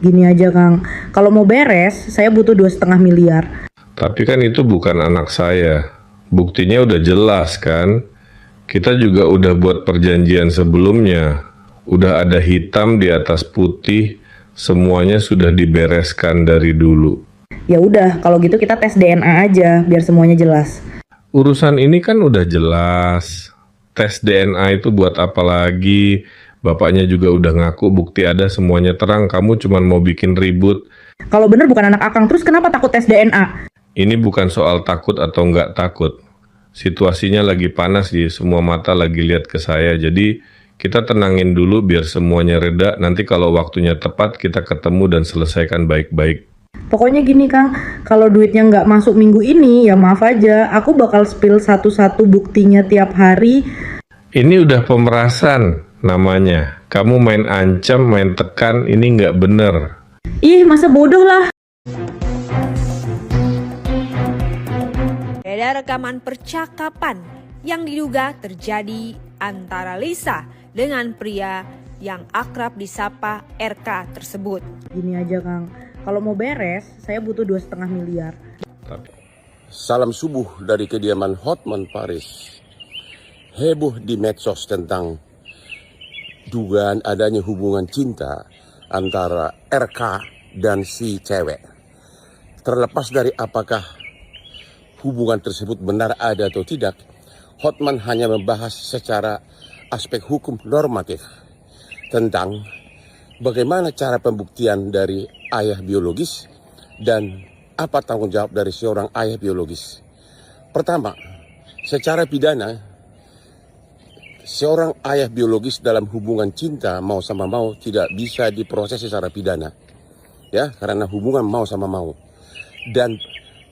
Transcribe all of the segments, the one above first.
Gini aja Kang, kalau mau beres, saya butuh 2,5 miliar. Tapi kan itu bukan anak saya. Buktinya udah jelas kan? Kita juga udah buat perjanjian sebelumnya. Udah ada hitam di atas putih, semuanya sudah dibereskan dari dulu. Ya udah, kalau gitu kita tes DNA aja, biar semuanya jelas. Urusan ini kan udah jelas. Tes DNA itu buat apa lagi? Bapaknya juga udah ngaku bukti ada, semuanya terang. Kamu cuma mau bikin ribut. Kalau bener bukan anak Akang, terus kenapa takut tes DNA? Ini bukan soal takut atau nggak takut. Situasinya lagi panas di semua mata lagi lihat ke saya. Jadi kita tenangin dulu biar semuanya reda. Nanti kalau waktunya tepat kita ketemu dan selesaikan baik-baik. Pokoknya gini Kang, kalau duitnya nggak masuk minggu ini, ya maaf aja, aku bakal spill satu-satu buktinya tiap hari. Ini udah pemerasan namanya. Kamu main ancam, main tekan, ini nggak bener. Ih, masa bodoh lah. Ada rekaman percakapan yang diduga terjadi antara Lisa dengan pria yang akrab disapa RK tersebut. Gini aja Kang, kalau mau beres, saya butuh 2,5 miliar. Salam subuh dari kediaman Hotman Paris. Heboh di medsos tentang dugaan adanya hubungan cinta antara RK dan si cewek. Terlepas dari apakah hubungan tersebut benar ada atau tidak, Hotman hanya membahas secara aspek hukum normatif tentang bagaimana cara pembuktian dari ayah biologis dan apa tanggung jawab dari seorang ayah biologis. Pertama, secara pidana, seorang ayah biologis dalam hubungan cinta mau sama mau tidak bisa diproses secara pidana, ya, karena hubungan mau sama mau. Dan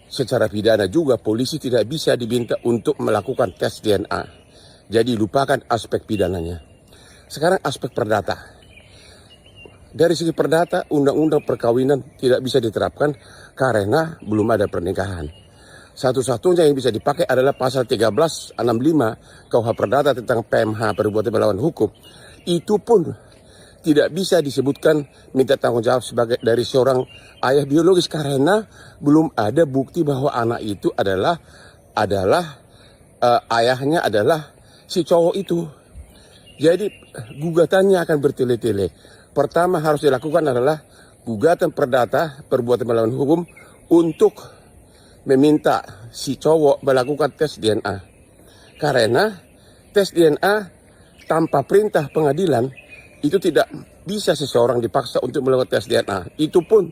secara pidana juga polisi tidak bisa diminta untuk melakukan tes DNA. Jadi lupakan aspek pidananya. Sekarang aspek perdata. Dari segi perdata, undang-undang perkawinan tidak bisa diterapkan karena belum ada pernikahan. Satu-satunya yang bisa dipakai adalah pasal 1365 KUH Perdata tentang PMH, perbuatan melawan hukum. Itu pun tidak bisa disebutkan minta tanggung jawab sebagai dari seorang ayah biologis karena belum ada bukti bahwa anak itu adalah ayahnya adalah si cowok itu. Jadi gugatannya akan bertele-tele. Pertama harus dilakukan adalah gugatan perdata perbuatan melawan hukum untuk meminta si cowok melakukan tes DNA. Karena tes DNA tanpa perintah pengadilan itu tidak bisa seseorang dipaksa untuk melakukan tes DNA. Itu pun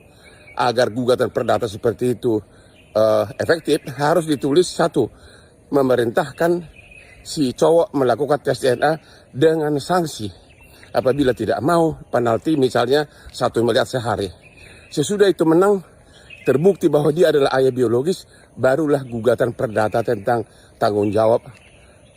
agar gugatan perdata seperti itu efektif harus ditulis satu, memerintahkan si cowok melakukan tes DNA dengan sanksi. Apabila tidak mau, penalti misalnya 1 miliar sehari. Sesudah itu menang, terbukti bahwa dia adalah ayah biologis, barulah gugatan perdata tentang tanggung jawab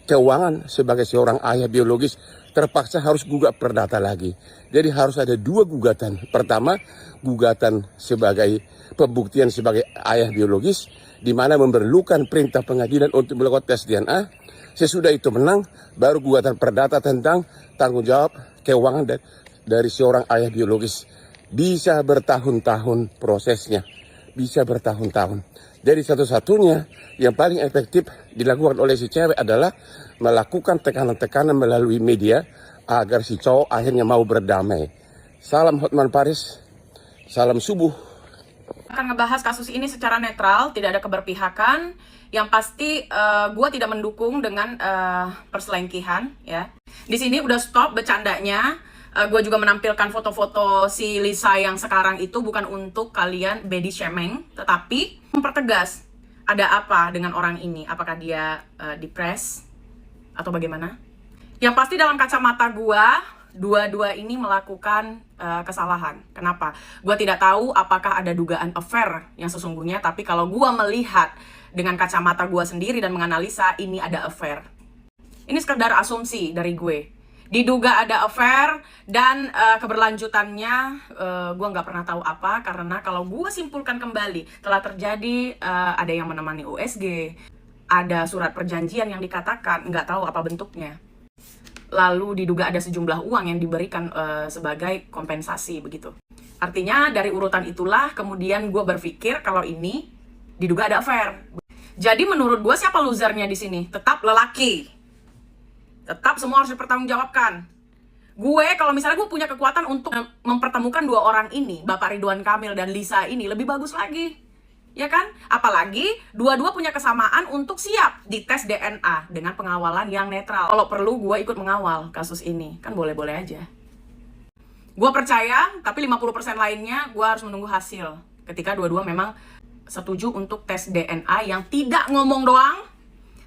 keuangan sebagai seorang ayah biologis terpaksa harus gugat perdata lagi. Jadi harus ada 2 gugatan. Pertama, gugatan sebagai pembuktian sebagai ayah biologis, di mana memerlukan perintah pengadilan untuk melakukan tes DNA. Sesudah itu menang, baru gugatan perdata tentang tanggung jawab keuangan dari seorang ayah biologis. Bisa bertahun-tahun prosesnya. Bisa bertahun-tahun. Jadi satu-satunya yang paling efektif dilakukan oleh si cewek adalah melakukan tekanan-tekanan melalui media agar si cowok akhirnya mau berdamai. Salam Hotman Paris, salam subuh. Akan ngebahas kasus ini secara netral, tidak ada keberpihakan. Yang pasti gue tidak mendukung dengan perselingkuhan ya. Di sini udah stop bercandanya. Gue juga menampilkan foto-foto si Lisa yang sekarang itu bukan untuk kalian body shaming, tetapi mempertegas ada apa dengan orang ini. Apakah dia depres atau bagaimana? Yang pasti dalam kacamata gue, dua-dua ini melakukan kesalahan. Kenapa? Gue tidak tahu apakah ada dugaan affair yang sesungguhnya, tapi kalau gue melihat dengan kacamata gue sendiri dan menganalisa, ini ada affair. Ini sekedar asumsi dari gue. Diduga ada affair dan keberlanjutannya gue nggak pernah tahu apa, karena kalau gue simpulkan kembali telah terjadi ada yang menemani USG, ada surat perjanjian yang dikatakan nggak tahu apa bentuknya, lalu diduga ada sejumlah uang yang diberikan sebagai kompensasi begitu. Artinya dari urutan itulah kemudian gue berpikir kalau ini diduga ada affair. Jadi menurut gue siapa losernya di sini? Tetap lelaki. Tetap semua harus dipertanggungjawabkan. Gue kalau misalnya gue punya kekuatan untuk mempertemukan dua orang ini, Bapak Ridwan Kamil dan Lisa ini, lebih bagus lagi. Ya kan? Apalagi dua-dua punya kesamaan untuk siap dites DNA dengan pengawalan yang netral. Kalau perlu gue ikut mengawal kasus ini. Kan boleh-boleh aja. Gue percaya, tapi 50% lainnya gue harus menunggu hasil. Ketika dua-dua memang setuju untuk tes DNA yang tidak ngomong doang,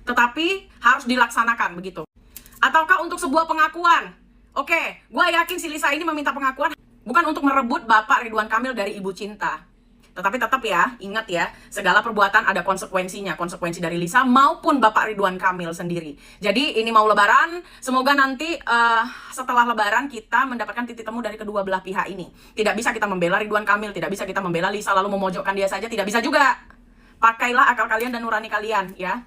tetapi harus dilaksanakan begitu. Ataukah untuk sebuah pengakuan? Oke, gue yakin si Lisa ini meminta pengakuan bukan untuk merebut Bapak Ridwan Kamil dari Ibu Cinta. Tetapi tetap ya, ingat ya, segala perbuatan ada konsekuensinya. Konsekuensi dari Lisa maupun Bapak Ridwan Kamil sendiri. Jadi ini mau lebaran, semoga nanti setelah lebaran kita mendapatkan titik temu dari kedua belah pihak ini. Tidak bisa kita membela Ridwan Kamil, tidak bisa kita membela Lisa lalu memojokkan dia saja, tidak bisa juga. Pakailah akal kalian dan nurani kalian ya.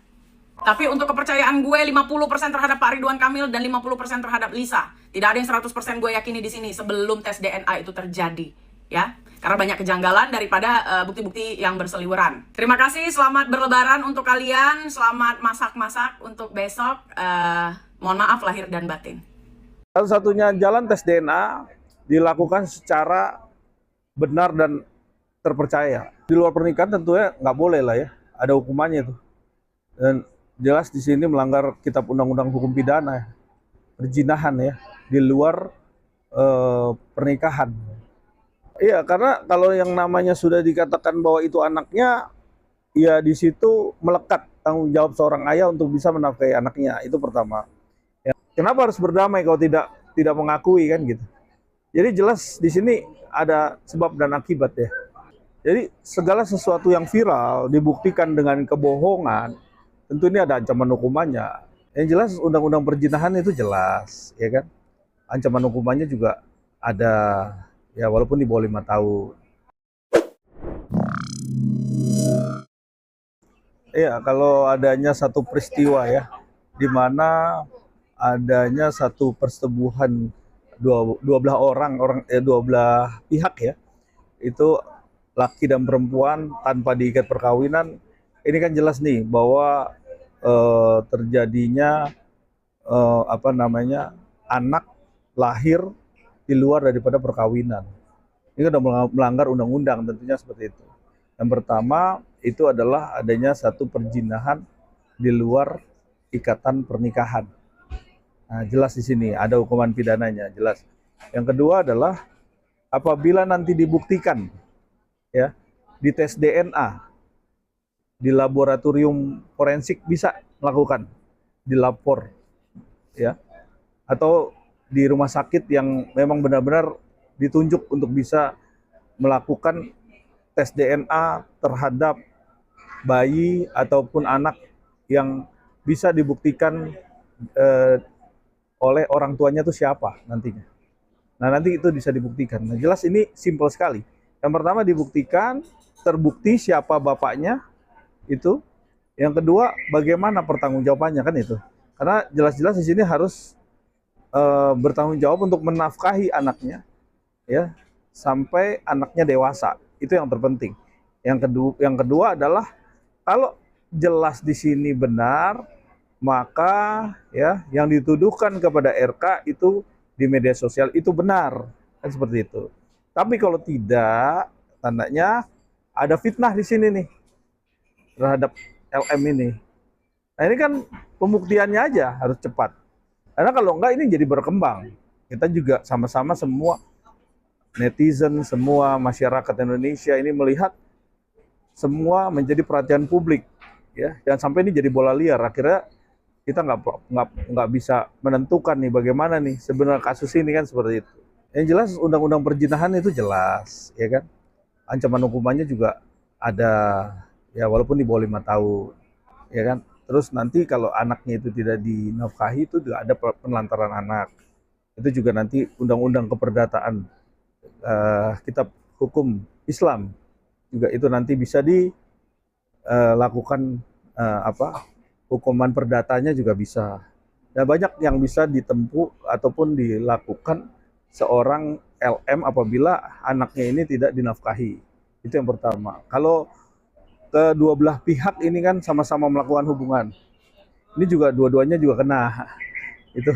Tapi untuk kepercayaan gue 50% terhadap Pak Ridwan Kamil dan 50% terhadap Lisa. Tidak ada yang 100% gue yakini di sini sebelum tes DNA itu terjadi, ya. Karena banyak kejanggalan daripada bukti-bukti yang berseliweran. Terima kasih, selamat berlebaran untuk kalian, selamat masak-masak untuk besok. Mohon maaf lahir dan batin. Satu-satunya jalan tes DNA dilakukan secara benar dan terpercaya. Di luar pernikahan tentunya nggak boleh lah ya, ada hukumannya tuh. Dan jelas di sini melanggar Kitab Undang-Undang Hukum Pidana, perzinahan ya, di luar pernikahan. Iya, karena kalau yang namanya sudah dikatakan bahwa itu anaknya, ya di situ melekat tanggung jawab seorang ayah untuk bisa menafkahi anaknya, itu pertama. Ya. Kenapa harus berdamai kalau tidak mengakui kan gitu? Jadi jelas di sini ada sebab dan akibat ya. Jadi segala sesuatu yang viral dibuktikan dengan kebohongan, tentu ini ada ancaman hukumannya. Yang jelas undang-undang perzinahan itu jelas, ya kan? Ancaman hukumannya juga ada, ya walaupun di bawah 5 tahun. Iya, kalau adanya satu peristiwa ya, di mana adanya satu persetubuhan dua belah pihak ya, itu laki dan perempuan tanpa diikat perkawinan, ini kan jelas nih bahwa terjadinya anak lahir di luar daripada perkawinan. Ini sudah melanggar undang-undang tentunya seperti itu. Yang pertama itu adalah adanya satu perzinahan di luar ikatan pernikahan. Nah, jelas di sini ada hukuman pidananya, jelas. Yang kedua adalah apabila nanti dibuktikan ya di tes DNA di laboratorium forensik bisa melakukan, dilapor ya, atau di rumah sakit yang memang benar-benar ditunjuk untuk bisa melakukan tes DNA terhadap bayi ataupun anak yang bisa dibuktikan oleh orang tuanya itu siapa nantinya. Nah nanti itu bisa dibuktikan. Nah jelas ini simpel sekali. Yang pertama dibuktikan, terbukti siapa bapaknya itu. Yang kedua bagaimana pertanggungjawabannya kan itu. Karena jelas-jelas di sini harus bertanggung jawab untuk menafkahi anaknya ya sampai anaknya dewasa. Itu yang terpenting. Yang kedua adalah kalau jelas di sini benar, maka ya yang dituduhkan kepada RK itu di media sosial itu benar, kan seperti itu. Tapi kalau tidak, tandanya ada fitnah di sini nih terhadap LM ini. Nah ini kan pembuktiannya aja harus cepat. Karena kalau enggak ini jadi berkembang. Kita juga sama-sama semua netizen, semua masyarakat Indonesia ini melihat semua menjadi perhatian publik, ya. Jangan sampai ini jadi bola liar. Akhirnya kita nggak bisa menentukan nih bagaimana nih sebenarnya kasus ini kan seperti itu. Yang jelas undang-undang perzinahan itu jelas, ya kan. Ancaman hukumannya juga ada, ya walaupun di bawah 5 tahun, ya kan. Terus nanti kalau anaknya itu tidak dinafkahi itu juga ada penelantaran anak. Itu juga nanti undang-undang keperdataan kitab hukum Islam juga itu nanti bisa dilakukan hukuman perdatanya juga bisa. Dan banyak yang bisa ditempuh ataupun dilakukan seorang LM apabila anaknya ini tidak dinafkahi. Itu yang pertama. Kalau kedua belah pihak ini kan sama-sama melakukan hubungan, ini juga dua-duanya juga kena. Itu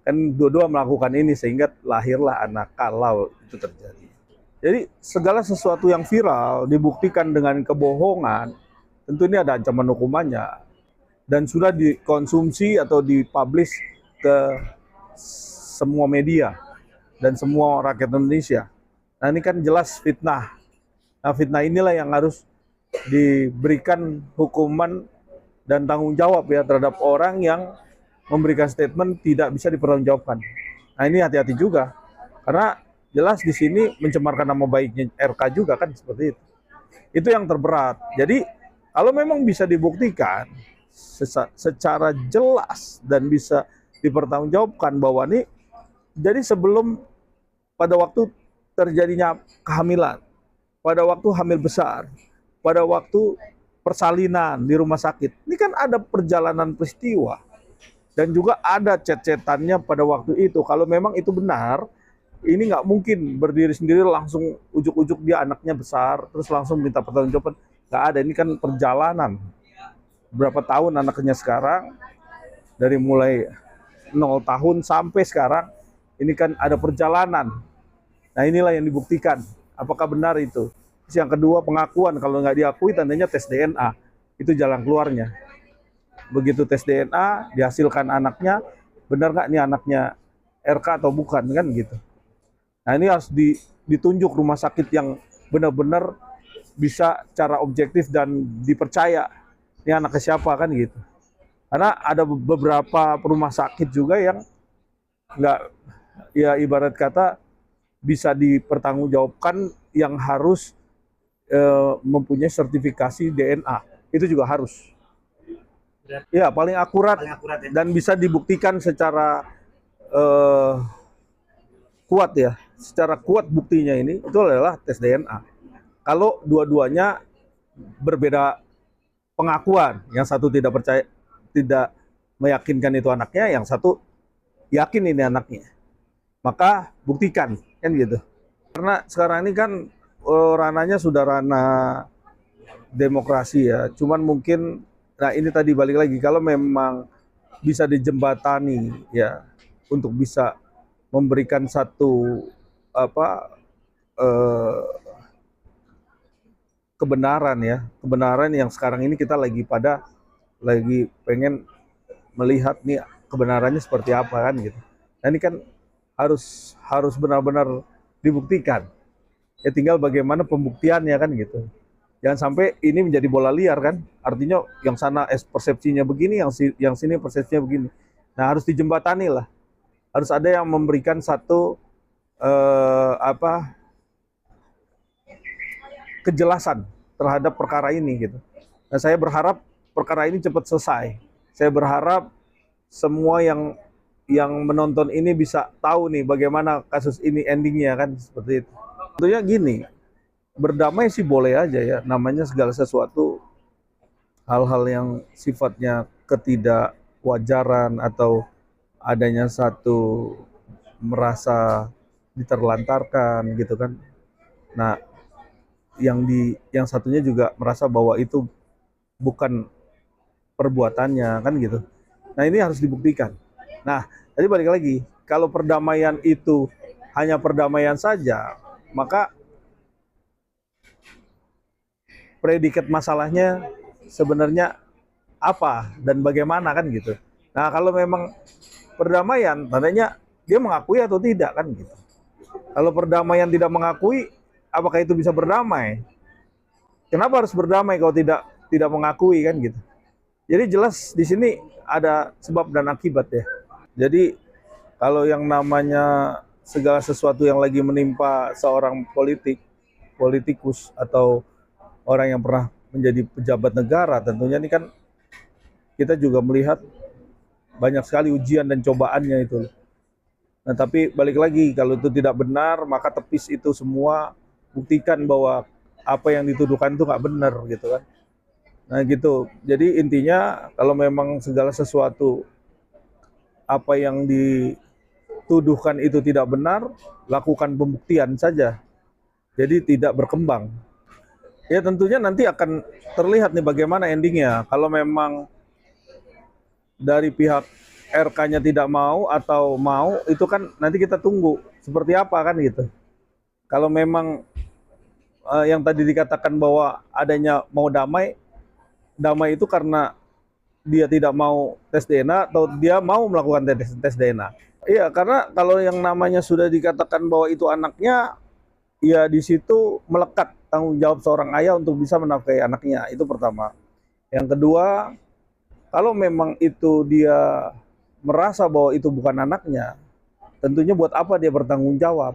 kan dua-dua melakukan ini sehingga lahirlah anak kalau itu terjadi. Jadi segala sesuatu yang viral dibuktikan dengan kebohongan, tentu ini ada ancaman hukumannya dan sudah dikonsumsi atau dipublish ke semua media dan semua rakyat Indonesia. Nah ini kan jelas fitnah. Nah fitnah inilah yang harus diberikan hukuman dan tanggung jawab ya terhadap orang yang memberikan statement tidak bisa dipertanggungjawabkan. Nah ini hati-hati juga karena jelas di sini mencemarkan nama baiknya RK juga kan seperti itu. Itu yang terberat. Jadi kalau memang bisa dibuktikan secara jelas dan bisa dipertanggungjawabkan bahwa ini jadi sebelum pada waktu terjadinya kehamilan, pada waktu hamil besar, pada waktu persalinan di rumah sakit, ini kan ada perjalanan peristiwa dan juga ada chat-chatannya pada waktu itu. Kalau memang itu benar, ini nggak mungkin berdiri sendiri langsung ujuk-ujuk dia anaknya besar terus langsung minta pertanggungjawaban. Nggak ada, ini kan perjalanan berapa tahun anaknya sekarang, dari mulai 0 tahun sampai sekarang ini kan ada perjalanan. Nah inilah yang dibuktikan apakah benar itu. Terus yang kedua pengakuan, kalau nggak diakui tandanya tes DNA, itu jalan keluarnya. Begitu tes DNA dihasilkan anaknya, benar nggak ini anaknya RK atau bukan kan gitu. Nah ini harus ditunjuk rumah sakit yang benar-benar bisa cara objektif dan dipercaya ini anaknya siapa kan gitu. Karena ada beberapa rumah sakit juga yang nggak, ya ibarat kata bisa dipertanggungjawabkan yang harus mempunyai sertifikasi DNA. Itu juga harus. Ya paling akurat ya. Dan bisa dibuktikan secara kuat ya. Secara kuat buktinya ini itu adalah tes DNA. Kalau dua-duanya berbeda pengakuan, yang satu tidak percaya, tidak meyakinkan itu anaknya, yang satu yakin ini anaknya, maka buktikan kan gitu. Karena sekarang ini kan ranahnya sudah ranah demokrasi ya. Cuman mungkin, nah ini tadi balik lagi, kalau memang bisa dijembatani ya untuk bisa memberikan satu kebenaran ya, kebenaran yang sekarang ini kita lagi pengen melihat nih kebenarannya seperti apa kan gitu. Nah ini kan harus benar-benar dibuktikan. Ya tinggal bagaimana pembuktiannya kan gitu. Jangan sampai ini menjadi bola liar kan. Artinya yang sana persepsinya begini, yang sini persepsinya begini. Nah harus dijembatani lah. Harus ada yang memberikan satu kejelasan terhadap perkara ini gitu. Nah saya berharap perkara ini cepat selesai. Saya berharap semua yang menonton ini bisa tahu nih bagaimana kasus ini endingnya kan seperti itu. Tentunya gini, berdamai sih boleh aja ya, namanya segala sesuatu hal-hal yang sifatnya ketidakwajaran atau adanya satu merasa diterlantarkan gitu kan. Nah, yang satunya juga merasa bahwa itu bukan perbuatannya kan gitu. Nah, ini harus dibuktikan. Nah, jadi balik lagi, kalau perdamaian itu hanya perdamaian saja, maka predikat masalahnya sebenarnya apa dan bagaimana kan gitu. Nah, kalau memang perdamaian, tandanya dia mengakui atau tidak kan gitu. Kalau perdamaian tidak mengakui, apakah itu bisa berdamai? Kenapa harus berdamai kalau tidak mengakui kan gitu? Jadi jelas di sini ada sebab dan akibat ya. Jadi kalau yang namanya segala sesuatu yang lagi menimpa seorang politikus atau orang yang pernah menjadi pejabat negara, tentunya ini kan kita juga melihat banyak sekali ujian dan cobaannya itu. Nah tapi balik lagi, kalau itu tidak benar, maka tepis itu semua, buktikan bahwa apa yang dituduhkan itu nggak benar gitu kan. Nah gitu, jadi intinya kalau memang segala sesuatu apa yang tuduhkan itu tidak benar, lakukan pembuktian saja. Jadi tidak berkembang. Ya tentunya nanti akan terlihat nih bagaimana endingnya. Kalau memang dari pihak RK-nya tidak mau atau mau, itu kan nanti kita tunggu seperti apa kan gitu. Kalau memang yang tadi dikatakan bahwa adanya mau damai itu karena dia tidak mau tes DNA atau dia mau melakukan tes DNA. Iya, karena kalau yang namanya sudah dikatakan bahwa itu anaknya, ya di situ melekat tanggung jawab seorang ayah untuk bisa menafkahi anaknya, itu pertama. Yang kedua, kalau memang itu dia merasa bahwa itu bukan anaknya, tentunya buat apa dia bertanggung jawab?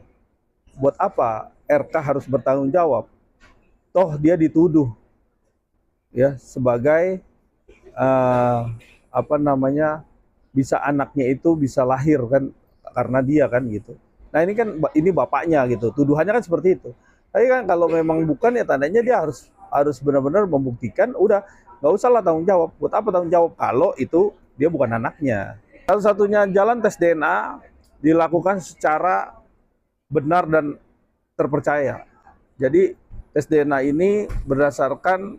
Buat apa RK harus bertanggung jawab? Toh dia dituduh ya sebagai bisa anaknya itu bisa lahir kan karena dia kan gitu. Nah ini kan ini bapaknya gitu, tuduhannya kan seperti itu. Tapi kan kalau memang bukan ya tandanya dia harus benar-benar membuktikan, udah nggak usah lah tanggung jawab. Buat apa tanggung jawab kalau itu dia bukan anaknya? Satu-satunya jalan tes DNA dilakukan secara benar dan terpercaya. Jadi tes DNA ini berdasarkan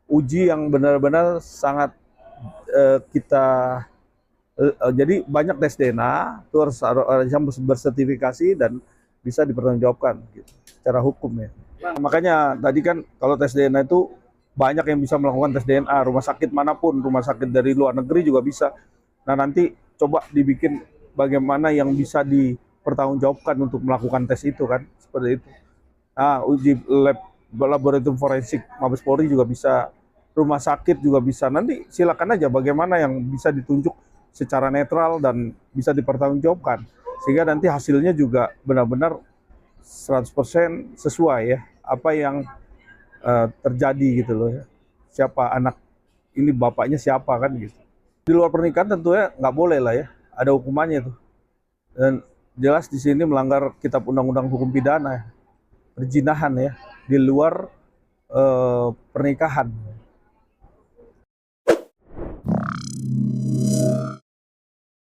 uji yang benar-benar sangat jadi banyak tes DNA itu harus bersertifikasi dan bisa dipertanggungjawabkan gitu, secara hukum ya. Nah, makanya tadi kan kalau tes DNA itu banyak yang bisa melakukan tes DNA, rumah sakit manapun, rumah sakit dari luar negeri juga bisa. Nah nanti coba dibikin bagaimana yang bisa dipertanggungjawabkan untuk melakukan tes itu kan, seperti itu. Nah uji laboratorium forensik Mabes Polri juga bisa, rumah sakit juga bisa. Nanti silakan aja bagaimana yang bisa ditunjuk secara netral dan bisa dipertanggungjawabkan. Sehingga nanti hasilnya juga benar-benar 100% sesuai ya, apa yang terjadi gitu loh ya. Siapa anak ini, bapaknya siapa kan gitu. Di luar pernikahan tentunya nggak boleh lah ya, ada hukumannya tuh. Dan jelas di sini melanggar Kitab Undang-Undang Hukum Pidana, perzinahan ya, di luar pernikahan.